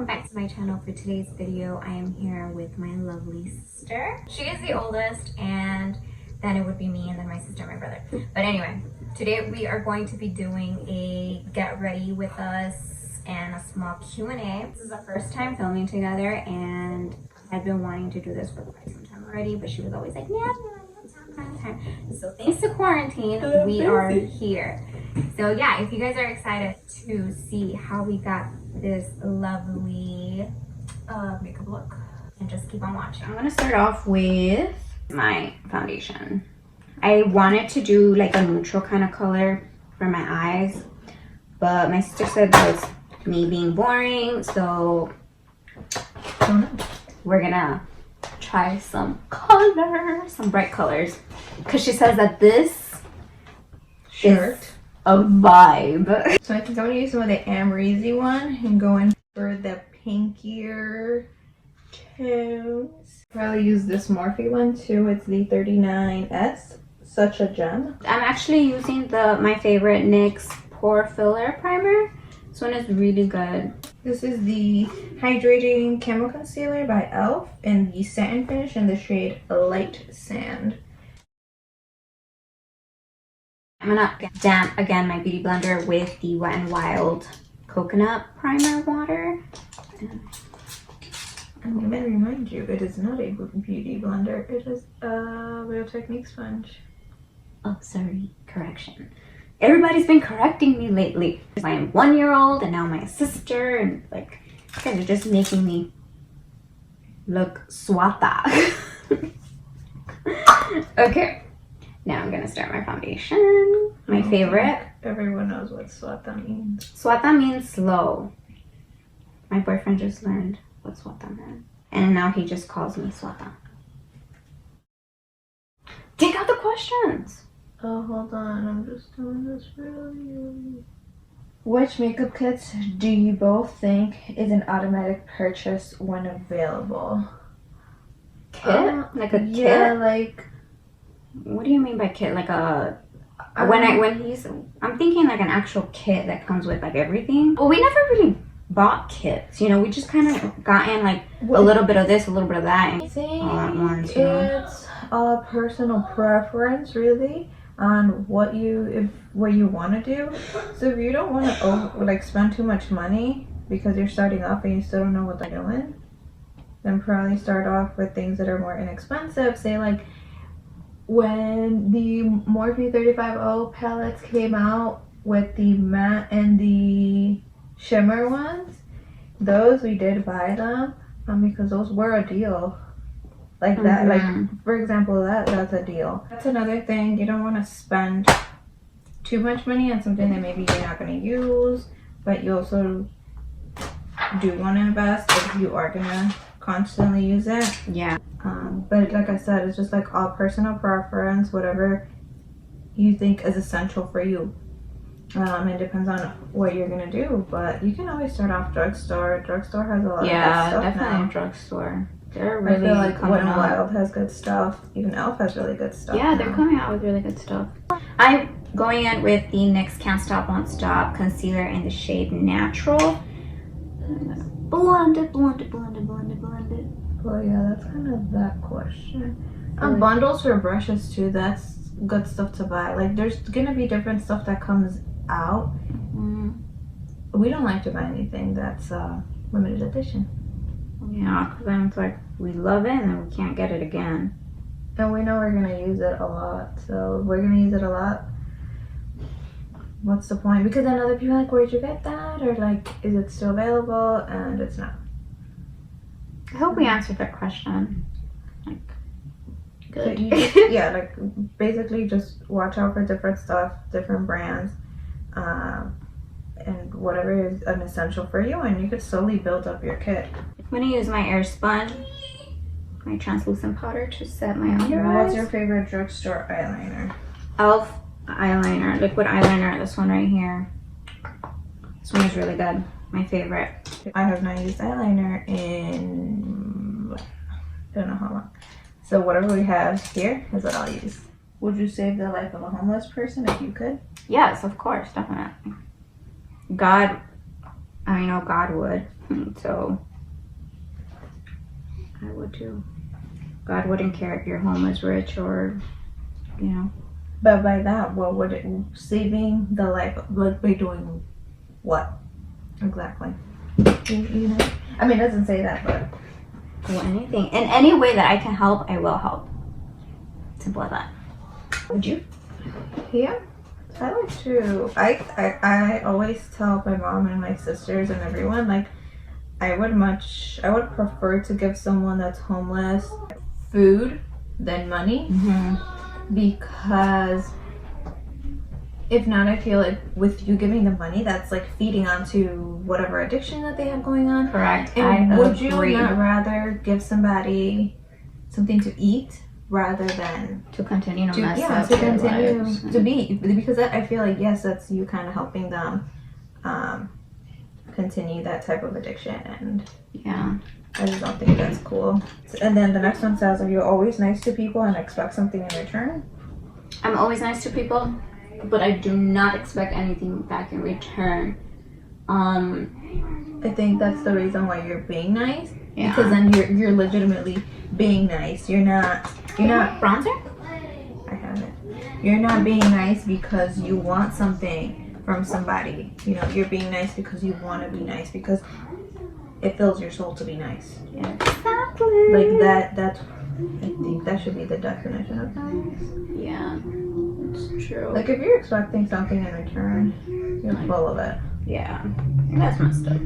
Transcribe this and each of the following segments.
welcome back to my channel. For today's video, I am here with my lovely sister. She is the oldest, and then it would be me, and then my sister and my brother. But anyway, today we are going to be doing a get ready with us and a small Q&A. This is our first time filming together, and I've been wanting to do this for quite some time already, but she was always like, yeah, time. So thanks to quarantine, we are here. So yeah, if you guys are excited to see how we got this lovely makeup look, and just keep on watching. I'm gonna start off with my foundation. I wanted to do like a neutral kind of color for my eyes, but my sister said that was me being boring, so we're gonna try some color, some bright colors, because she says that this shirt is a vibe. So I think I'm gonna use some of the Amrezy one and go in for the pinkier tones. Probably use this Morphe one too. It's the 39S. Such a gem. I'm actually using my favorite NYX Pore Filler Primer. This one is really good. This is the Hydrating Camo Concealer by e.l.f. in the satin finish in the shade Light Sand. I'm gonna damp again my beauty blender with the Wet n Wild Coconut Primer Water. And let me remind you, it is not a beauty blender. It is a Real Technique sponge. Oh, sorry, correction. Everybody's been correcting me lately. I am 1-year-old and now my sister, and like, you guys are just making me look swata. Okay. Now I'm gonna start my foundation. My favorite. Everyone knows what swata means. Swata means slow. My boyfriend just learned what swata meant, and now he just calls me swata. Take out the questions. Oh, hold on. I'm just doing this for you. Which makeup kits do you both think is an automatic purchase when available? Kit? Like a kit? Yeah, like. What do you mean by kit? Like a I'm thinking like an actual kit that comes with like everything. Well, we never really bought kits, you know. We just kind of got in like a little bit of this, a little bit of that, and all at once. You know? It's a personal preference, really, on what you want to do. So if you don't want to spend too much money because you're starting off and you still don't know what they're doing, then probably start off with things that are more inexpensive. Say like, when the Morphe 35O palettes came out with the matte and the shimmer ones, those we did buy them because those were a deal. Like that, like for example, that's a deal. That's another thing. You don't want to spend too much money on something that maybe you're not going to use, but you also do want to invest if you are going to constantly use it. Yeah. But like I said, it's just like all personal preference, whatever you think is essential for you. It depends on what you're gonna do, but you can always start off drugstore. Drugstore has a lot of good stuff definitely now. Drugstore. They're really I feel like coming Wet n out. Wild has good stuff. Even e.l.f. has really good stuff. Yeah, they're coming out with really good stuff. I'm going in with the NYX Can't Stop Won't Stop concealer in the shade Natural. Blend it, blend it, blend it, blend it, blend it. Oh yeah, that's kind of that question. Bundles for brushes too. That's good stuff to buy. Like there's gonna be different stuff that comes out. We don't like to buy anything that's limited edition. Yeah, because then it's like we love it and then we can't get it again. And we know we're gonna use it a lot. So if we're gonna use it a lot, what's the point? Because then other people are like, where'd you get that? Or like, is it still available? And it's not. I hope we answered that question. Like, good. So yeah, like basically just watch out for different stuff, different brands, and whatever is an essential for you, and you could slowly build up your kit. I'm gonna use my air sponge, my translucent powder to set my under eyes. What's your favorite drugstore eyeliner? e.l.f. eyeliner, liquid eyeliner. This one right here. This one is really good. My favorite. I have not used eyeliner in I don't know how long. So whatever we have here is what I'll use. Would you save the life of a homeless person if you could? Yes, of course, definitely. God I know God would. So I would too. God wouldn't care if your home was rich or, you know. But by that, what would it, saving the life, like by doing what exactly? You know? I mean, it doesn't say that, but Well, anything. In any way that I can help, I will help. Simple as that. Would you? yeah, I like to. I always tell my mom and my sisters and everyone, like, I would prefer to give someone that's homeless food than money. Because if not, I feel like with you giving them money, that's like feeding onto whatever addiction that they have going on. Correct. And I would agree. you not rather give somebody something to eat rather than To continue to mess to up their continue lives. to be? Because I feel like, yes, that's you kind of helping them continue that type of addiction, and Yeah. I just don't think that's cool. And then the next one says, are you always nice to people and expect something in return? I'm always nice to people, but I do not expect anything back in return. I think that's the reason why you're being nice. Yeah. Because then you're legitimately being nice. You're not Bronzer? I haven't. You're not being nice because you want something from somebody. You know, you're being nice because you want to be nice, because it fills your soul to be nice. Yeah. Exactly. Like that's I think that should be the definition of nice. Yeah. It's true. Like if you're expecting something in return, you're full of it. Yeah. That's messed up.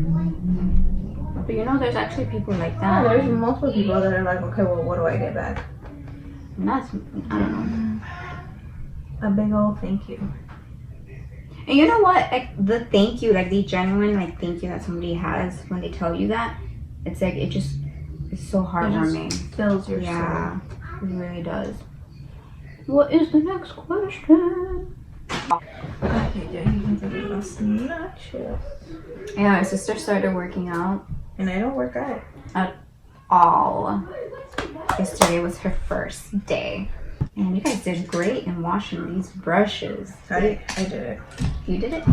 But you know, there's actually people like that. Yeah, there's multiple people that are like, okay, well, what do I get back? And that's, I don't know. A big old thank you. And you know what? Like the thank you, like the genuine like thank you that somebody has when they tell you that, it's like it's so heartwarming. Fills your Yeah, soul. it really does. What is the next question? Okay, yeah, you can do a snatches. Yeah, my sister started working out And I don't work out. all. Yesterday was her first day. And you guys did great in washing these brushes. I did it. You did it?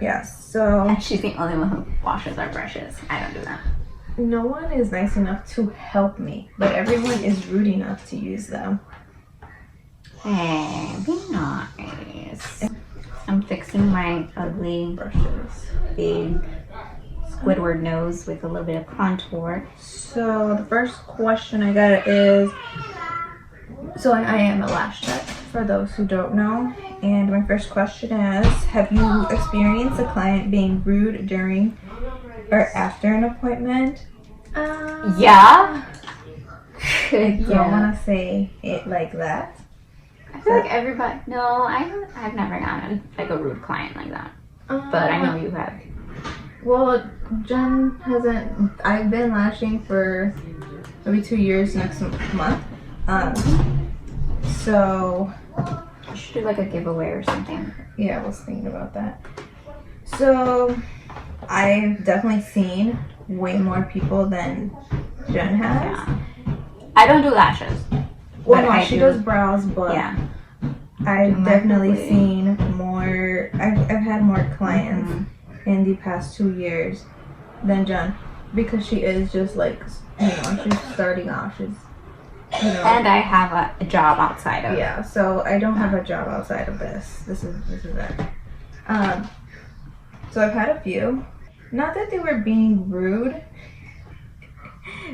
Yes, so And she's the only one who washes our brushes. I don't do that. no one is nice enough to help me, but everyone is rude enough to use them. Hey, be nice. I'm fixing my ugly, Brushes. big Squidward nose with a little bit of contour. So the first question I got is, so I am a lash tech, for those who don't know. And my first question is, have you experienced a client being rude during or after an appointment? Yeah. I don't want to say it like that. I feel like everybody. No, I've never gotten like a rude client like that. But I know you have. Well, Jen hasn't. I've been lashing for maybe 2 years next month. So You should do like a giveaway or something. yeah, I was thinking about that. So I've definitely seen way more people than Jen has. Yeah. I don't do lashes. Well, But no, I she do. does brows, but Yeah. I've definitely Definitely. seen more. I've had more clients in the past 2 years than Jen, because she is just like, you know, she's starting off. She's, you know. And I have a job outside of. Yeah, so I don't have a job outside of this. This is it. So I've had a few. Not that they were being rude.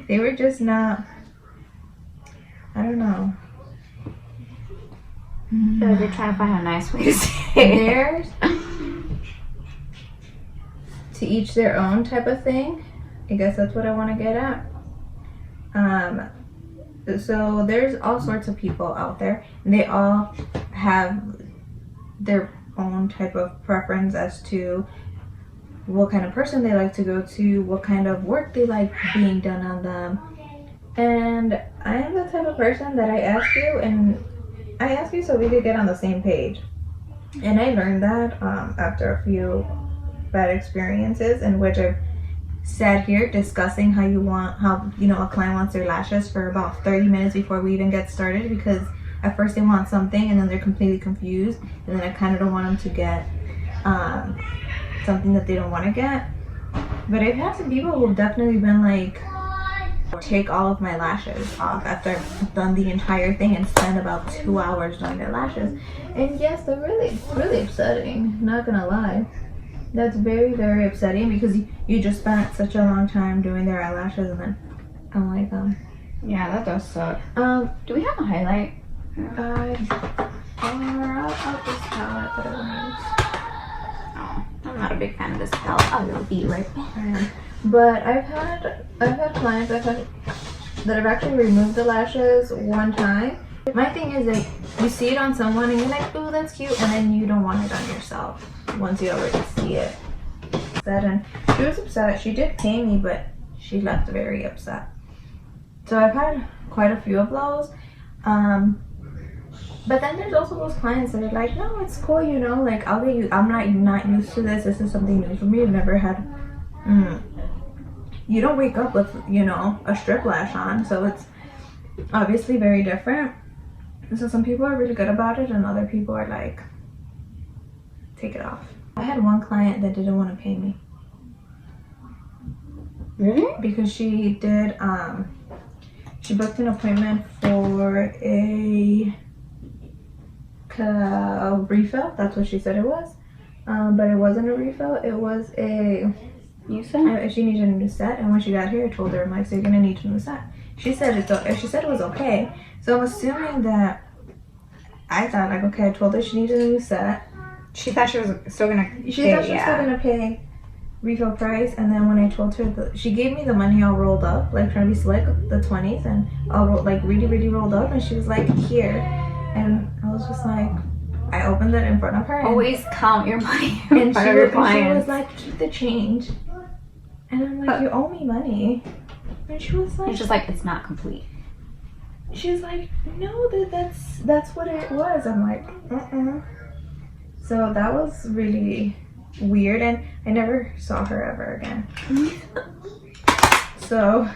They were just not. I don't know. I feel like you're trying to find a nice way to say it. There's to each their own type of thing. I guess that's what I want to get at. So there's all sorts of people out there, and they all have their own type of preference as to what kind of person they like to go to, what kind of work they like being done on them. And I am the type of person that I ask you so we could get on the same page. And I learned that after a few bad experiences in which I've sat here discussing how a client wants their lashes for about 30 minutes before we even get started, because at first they want something and then they're completely confused, and then I kind of don't want them to get something that they don't want to get. But I've had some people who've definitely been like, take all of my lashes off after I've done the entire thing and spend about 2 hours doing their lashes. And yes, they're really upsetting, not gonna lie. That's very upsetting because you just spent such a long time doing their eyelashes and then I don't like them. Yeah, that does suck. Do we have a highlight? I'll just palette, but Oh, I'm not a big fan of this palette. I will be right back. But I've had clients that have actually removed the lashes one time. My thing is like you see it on someone and you're like, oh, that's cute, and then you don't want it on yourself once you already see it. And she was upset. She did pay me, but she left very upset. So I've had quite a few of those. But then there's also those clients that are like, no, it's cool, you know, like I'll get you. I'm not used to this. This is something new for me. I've never had. You don't wake up with, you know, a strip lash on, so it's obviously very different. So some people are really good about it and other people are like, take it off. I had one client that didn't want to pay me. Really? Because she did, she booked an appointment for a refill. That's what she said it was. But it wasn't a refill, it was a new set? She needed a new set, and when she got here I told her, I'm like, so you're gonna need a new set. She said it was okay. So I'm assuming that I thought like, okay, I told her she needed a new set. She thought she was still gonna pay refill price, and then when I told her she gave me the money all rolled up, like trying to be slick, the 20s, and all like really rolled up, and she was like, here. And I was just like, I opened it in front of her. Always count your money in front of your clients. She was like, keep the change. And I'm like, you owe me money. And she was like, it's just like, it's not complete. She was like, no, that's what it was. I'm like, So that was really weird, and I never saw her ever again. So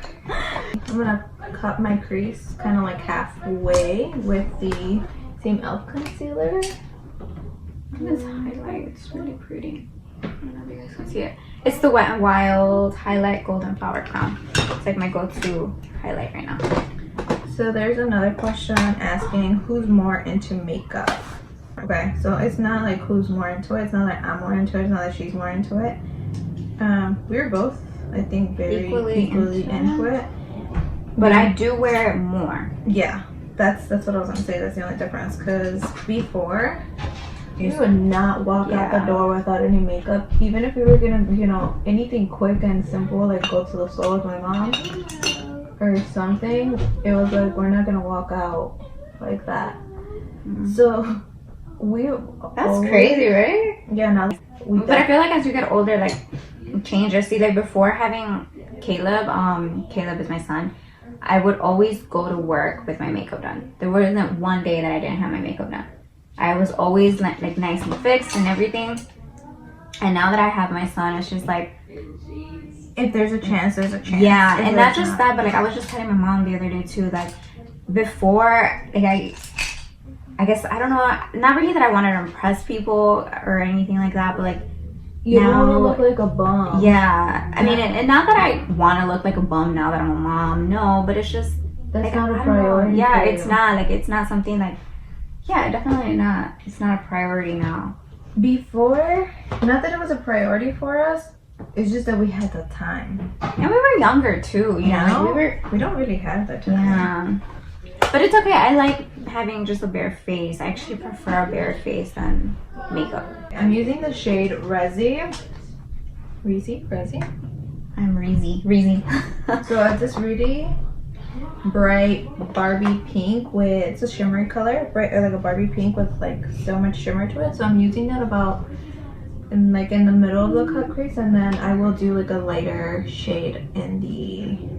I'm gonna cut my crease kind of like halfway with the same e.l.f. concealer. This highlight, it's really pretty. I don't know if you guys can see it. It's the Wet n Wild Highlight Golden Flower Crown. It's like my go-to highlight right now. So there's another question asking who's more into makeup. Okay, so it's not like who's more into it. It's not like I'm more into it. It's not that she's more into it. We're both, I think, very equally into it. But I do wear it more. Yeah, that's what I was gonna say. That's the only difference. Because before, you would not walk out the door without any makeup. Even if we were gonna, you know, anything quick and simple, like go to the store with my mom or something, it was like, we're not gonna walk out like that. So that's crazy, right? Yeah, no. But I feel like as you get older, like, changes. See, like before having Caleb, Caleb is my son, I would always go to work with my makeup done. There wasn't one day that I didn't have my makeup done. I was always like nice and fixed and everything. And now that I have my son, it's just like, if there's a chance, there's a chance. Yeah, and not just that, but like I was just telling my mom the other day too, like before, like I guess, I don't know, not really that I wanted to impress people or anything like that, but like, you don't want to look like a bum. Yeah, I mean, and not that I want to look like a bum now that I'm a mom, no, but it's just, that's like, not a priority. Yeah, it's not, like, it's not something like, yeah, definitely not. It's not a priority now. Before, not that it was a priority for us, it's just that we had the time. And we were younger too, you know? Like we don't really have the time. Yeah. But it's okay. I like having just a bare face. I actually prefer a bare face than makeup. I'm using the shade Resi. I'm Reezy. So it's this really bright Barbie pink with, it's a shimmery color, bright, like a Barbie pink with like so much shimmer to it. So I'm using that about in the middle of the cut crease, and then I will do like a lighter shade in the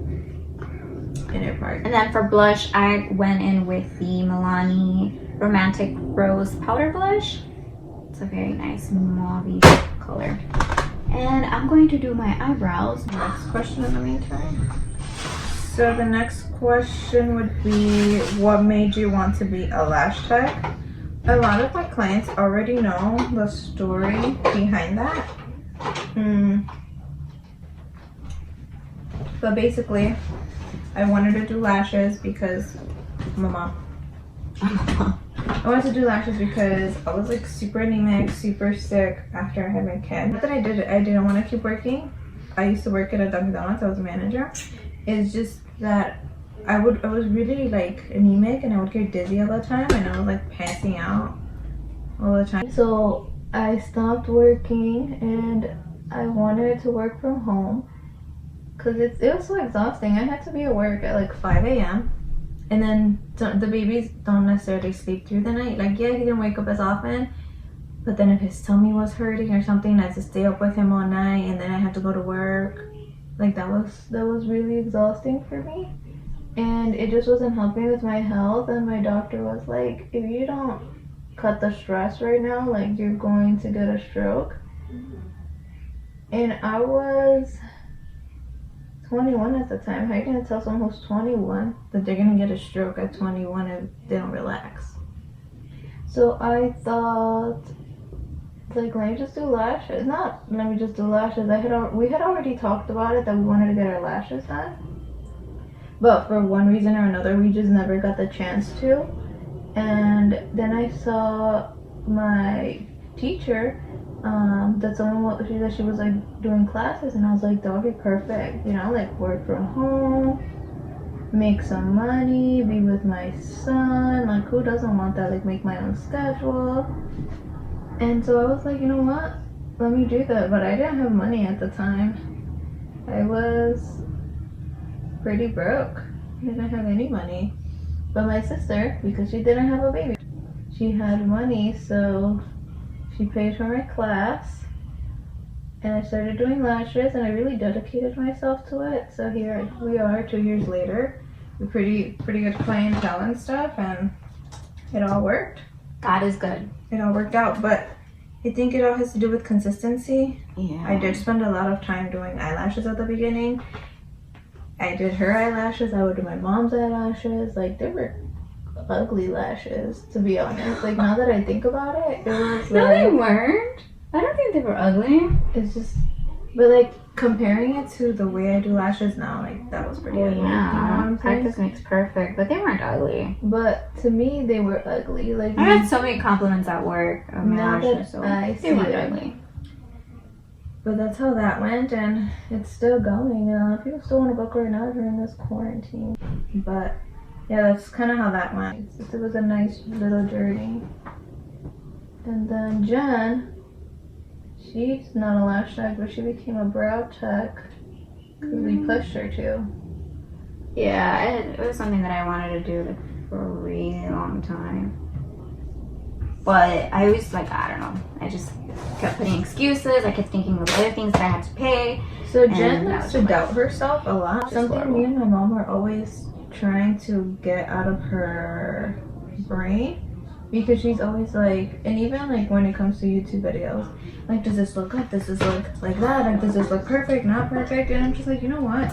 inner part. And then for blush, I went in with the Milani Romantic Rose Powder Blush. It's a very nice mauve color. And I'm going to do my eyebrows. Next question in the meantime. So the next question would be, what made you want to be a lash tech? A lot of my clients already know the story behind that. But basically, I wanted to do lashes because my mom. I wanted to do lashes because I was like super anemic, super sick after I had my kid. Not that I didn't want to keep working. I used to work at a Dunkin' Donuts. I was a manager. It's just that I was really like anemic and I would get dizzy all the time and I was like passing out all the time. So I stopped working and I wanted to work from home because it was so exhausting. I had to be at work at like 5 a.m. and then the babies don't necessarily sleep through the night. Like, yeah, he didn't wake up as often, but then if his tummy was hurting or something, I had to stay up with him all night and then I had to go to work. Like, that was really exhausting for me. And it just wasn't helping with my health. And my doctor was like, if you don't cut the stress right now, like, you're going to get a stroke. And I was 21 at the time. How are you gonna tell someone who's 21 that they're gonna get a stroke at 21 if they don't relax? So I thought, like, let me just do lashes. Not let me just do lashes. We had already talked about it that we wanted to get our lashes done, but for one reason or another, we just never got the chance to. And then I saw my teacher. That she was like doing classes, and I was like, that would be perfect, you know, like work from home, make some money, be with my son. Like, who doesn't want that? Like, make my own schedule. And so I was like, you know what, let me do that. But I didn't have money at the time. I was pretty broke. I didn't have any money. But my sister, because she didn't have a baby, she had money, so she paid for my class, and I started doing lashes, and I really dedicated myself to it. So here we are 2 years later, with pretty good clientele and stuff, and it all worked. God is good. It all worked out, but I think it all has to do with consistency. Yeah. I did spend a lot of time doing eyelashes at the beginning. I did her eyelashes, I would do my mom's eyelashes. Like, they were ugly lashes, to be honest. Like, now that I think about it, it was No, like, they weren't. I don't think they were ugly. it's just, but like comparing it to the way I do lashes now, like, that was pretty ugly. You know what I'm saying? Practice makes perfect, but they weren't ugly. But to me, they were ugly. Like, I had so many compliments at work of my now lashes, that so I they weren't see it. ugly. But that's how that went, and it's still going. People still want to book right now during this quarantine. But yeah, that's kind of how that went. It was a nice little journey. And then Jen, she's not a lash tech, but she became a brow tech because we pushed her to. Yeah, it was something that I wanted to do like, for a really long time. But I was like, I don't know. I just kept putting excuses. I kept thinking of other things that I had to pay. So Jen And that likes was to my- doubt herself a lot. Just Something horrible. me and my mom are always trying to get out of her brain, because she's always like, and even like when it comes to YouTube videos, like, does this look good? Does this look like that? Like, does this look perfect? Not perfect? And I'm just like, you know what?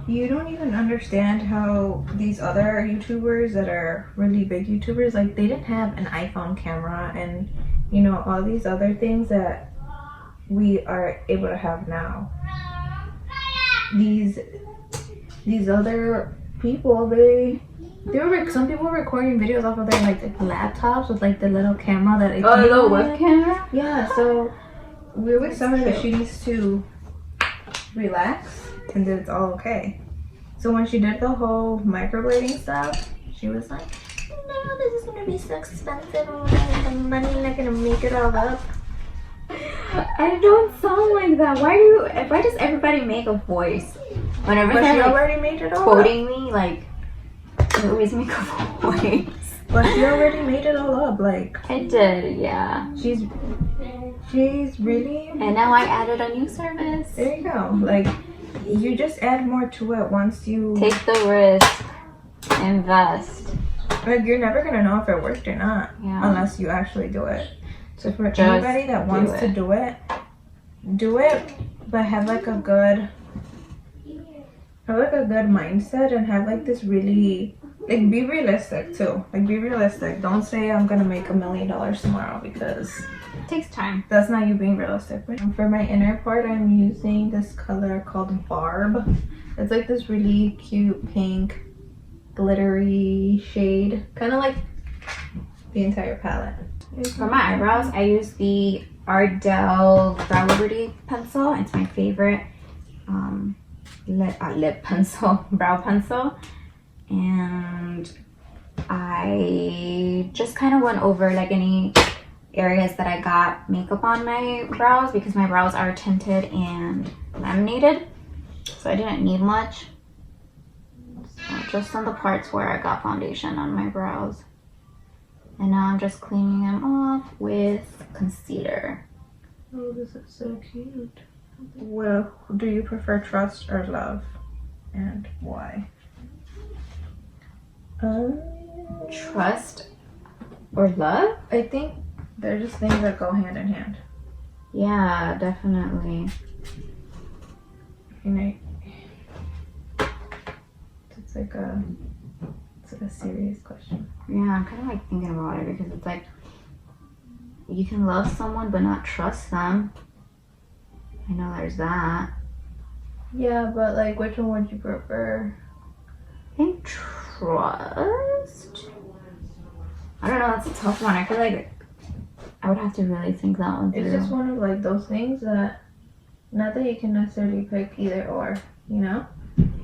You don't even understand how these other YouTubers that are really big YouTubers, like, they didn't have an iPhone camera and, you know, all these other things that we are able to have now. These other people, they were, some people were recording videos off of their like laptops with like the little camera that it Oh, came the with. web camera? Yeah, so we always tell her that she needs to relax and that it's all okay. So when she did the whole microblading stuff, she was like, no, this is gonna be so expensive, and the money not gonna make it all up. I don't sound like that. Why does everybody make a voice? Whenever But she they're like already made it all up. quoting me, like, they always make a voice. But she already made it all up. Like, I did, yeah. she's really. And now I added a new service. There you go. Like, you just add more to it once you Take the risk. Invest. like, you're never gonna know if it worked or not Yeah. unless you actually do it. So for Just anybody that wants do to it. do it, but have like a good mindset and have like this really Like, be realistic too. Like, be realistic. Don't say I'm gonna make $1 million tomorrow, because It takes time. that's not you being realistic. For my inner part, I'm using this color called Barb. It's like this really cute pink glittery shade, kind of like the entire palette. For my eyebrows, I use the Ardell Brow Liberty pencil. It's my favorite lip pencil, brow pencil. And I just kind of went over like any areas that I got makeup on my brows, because my brows are tinted and laminated, so I didn't need much. So just on the parts where I got foundation on my brows. And now I'm just cleaning them off with concealer. Oh, this is so cute. Well, do you prefer trust or love, and why? Trust or love? I think they're just things that go hand in hand. Yeah, definitely. You know, it's like a serious question. Yeah, I'm kind of like thinking about it, because it's like you can love someone but not trust them. I know there's that. Yeah, but like, which one would you prefer? I think trust. I don't know. That's a tough one. I feel like I would have to really think that one through. It's just one of like those things that, not that you can necessarily pick either or, you know?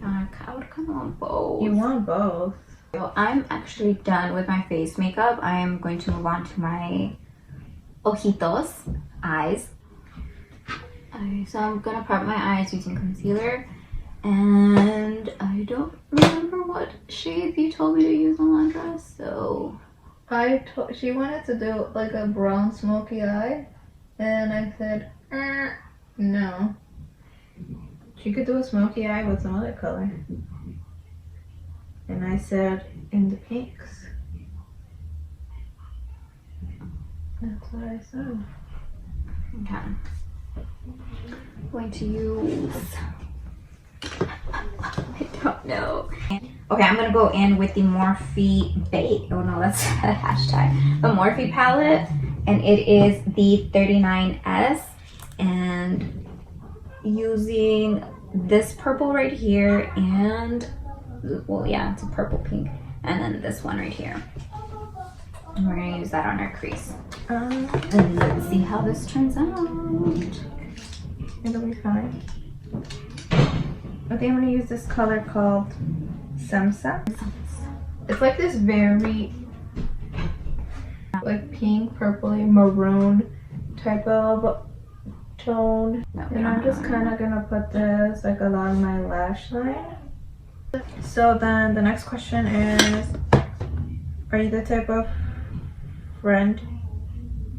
I would kind of want both. You want both. So I'm actually done with my face makeup. I am going to move on to my ojitos, eyes. So I'm gonna prep my eyes using concealer, and I don't remember what shade you told me to use on that dress, so She wanted to do like a brown smoky eye, and I said, no. She could do a smoky eye with some other color. And I said, in the pinks. That's what I said. okay. Going to use, I don't know. Okay, I'm gonna go in with the Morphe Bait. Oh no, that's a hashtag. The Morphe palette, and it is the 39S, and using this purple right here, and well, yeah, it's a purple pink, and then this one right here. And we're gonna use that on our crease. And let's see how this turns out. It'll be fine. I think I'm gonna use this color called Samsa. It's like this very like pink, purpley, maroon type of tone. No, And I'm just kind of gonna put this like along my lash line. So then the next question is, are you the type of friend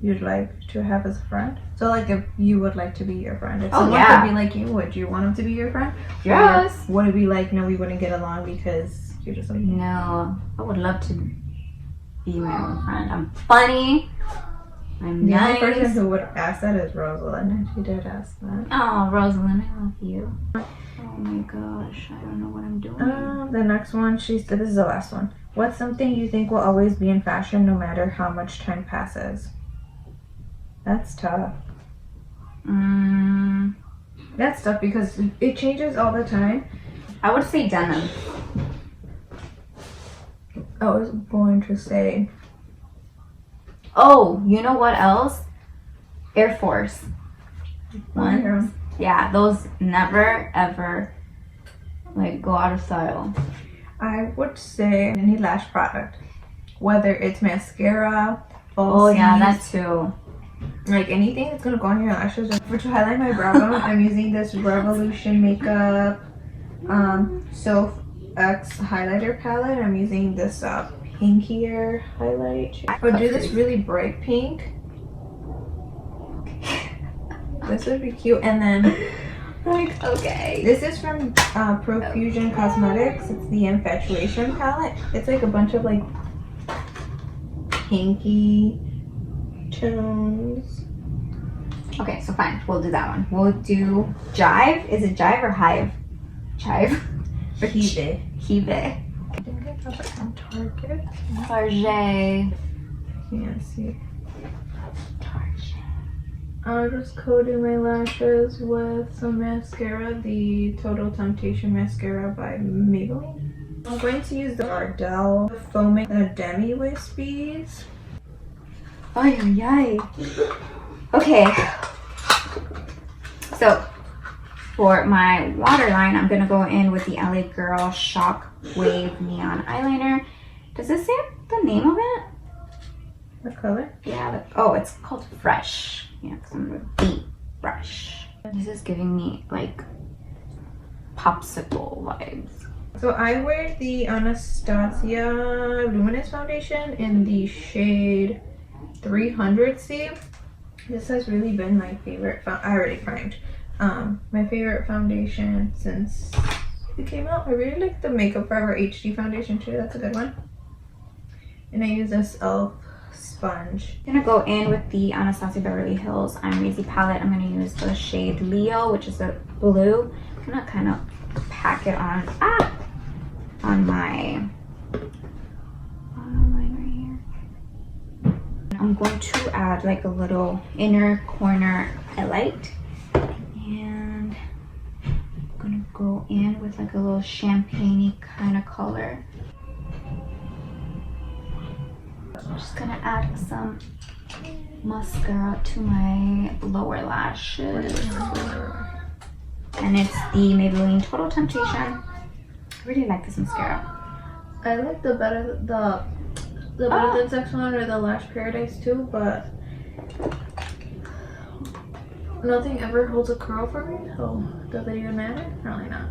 you'd like to have as a friend? So like, if you would like to be your friend, if someone could be like you, would you want them to be your friend? Yes. Or would it be like, no, we wouldn't get along because you're just like me? No, I would love to be my own friend. I'm funny. I'm The nice. only person who would ask that is Rosalind, and she did ask that. Oh, Rosalind, I love you. Oh my gosh, I don't know what I'm doing. The next one, this is the last one. What's something you think will always be in fashion no matter how much time passes? That's tough. That's tough because it changes all the time. I would say denim. I was going to say, Oh, you know what else? Air Force ones. Yeah, those never ever like go out of style. I would say any lash product, whether it's mascara, Oh yeah, falsies, that too. like anything that's gonna go on your lashes. For to highlight my brow bone, I'm using this Revolution Makeup Soph X highlighter palette. I'm using this pinkier highlight. But do this really bright pink. This would be cute. And then Like, okay. this is from Profusion Cosmetics. It's the Infatuation palette. It's like a bunch of like pinky tones. Okay, so fine. We'll do that one. We'll do Jive. Is it Jive or Hive? Jive. Hive. Hive. Got it from Target. Target. Can't see. I'm just coating my lashes with some mascara, the Total Temptation mascara by Maybelline. I'm going to use the Ardell Foaming Demi Wispies. Ay, ay, ay. Okay. So, for my waterline, I'm going to go in with the LA Girl Shock Wave Neon Eyeliner. Does it say the name of it? The color? Yeah. Oh, it's called Fresh. Yeah, because I'm going to be fresh. This is giving me like popsicle vibes. So I wear the Anastasia Luminous Foundation in the shade 300C. This has really been my favorite. I already primed. My favorite foundation since it came out. I really like the Makeup Forever HD foundation too. That's a good one. And I use this e.l.f. sponge. I'm gonna go in with the Anastasia Beverly Hills I'm Lazy palette. I'm gonna use the shade Leo, which is a blue. I'm gonna kind of pack it on my line right here. I'm going to add like a little inner corner highlight, and I'm gonna go in with like a little champagne-y kind of color. I'm just gonna add some mascara to my lower lashes. And it's the Maybelline Total Temptation. I really like this mascara. I like the Better Than Sex one or the Lash Paradise too, but nothing ever holds a curl for me, so does it even matter? Probably not.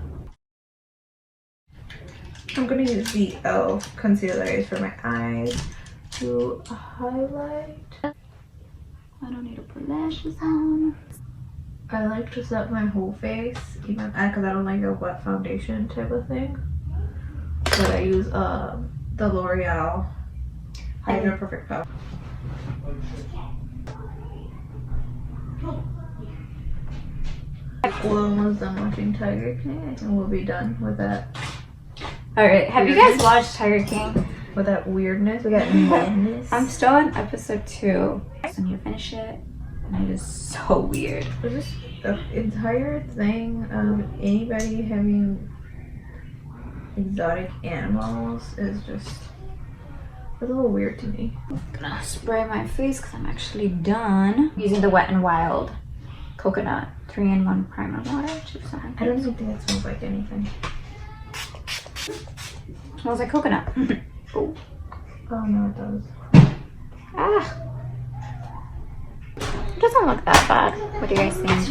I'm gonna use the e.l.f. concealer for my eyes to highlight. I don't need to put lashes on. I like to set my whole face, even because I don't like a wet foundation type of thing. But I use the L'Oreal Hydra Perfect Powder. We're almost done watching Tiger King, and we'll be done with that. Alright, have you guys watched Tiger King? With that weirdness, we got madness. I'm still on episode 2. I need to finish it. And it is so weird. It's just the entire thing of anybody having exotic animals is just a little weird to me. I'm gonna spray my face because I'm actually done using the Wet n Wild Coconut 3-in-1 primer water. I don't even think it smells like anything. Smells like coconut. Oh. Oh no, it does. Ah. It doesn't look that bad. What do you guys think?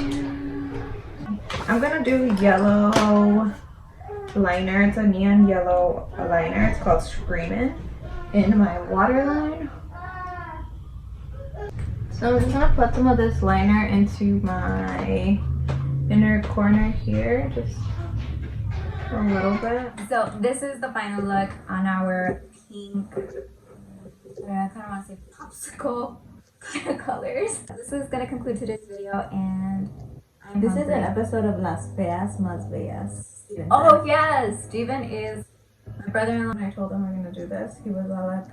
I'm gonna do yellow liner. It's a neon yellow liner. It's called Screamin' in my waterline. So I'm just gonna put some of this liner into my inner corner here, just a little bit. So this is the final look on our pink, I kind of want to say popsicle kind of colors. This is gonna conclude today's video, and This is an episode of Las Feas Más Bellas. oh yes, Steven is my brother-in-law. When I told him we're gonna do this, he was all like,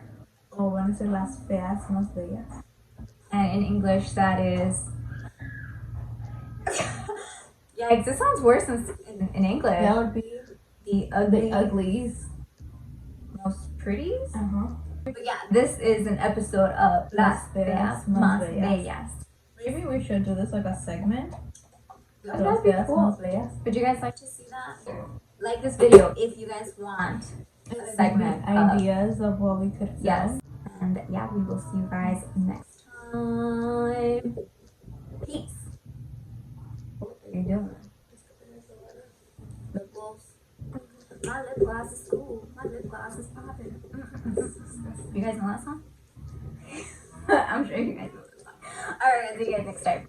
Oh, when I say Las Feas Más Bellas. and in English that is yikes, this sounds worse in English. That would be The uglies most pretties. But yeah, this is an episode of Las Feas Más Bellas. Maybe we should do this like a segment. That'd Las be Feas cool. Más Bellas. Would you guys like to see that? Like this video if you guys want a segment of, Ideas of what we could film. yes. And yeah, we will see you guys next time. Peace. What are you doing? Lip gloss. My lip gloss is cool. My lip gloss is popping. You guys know that song? I'm sure you guys know that song. Alright, I'll see you guys next time.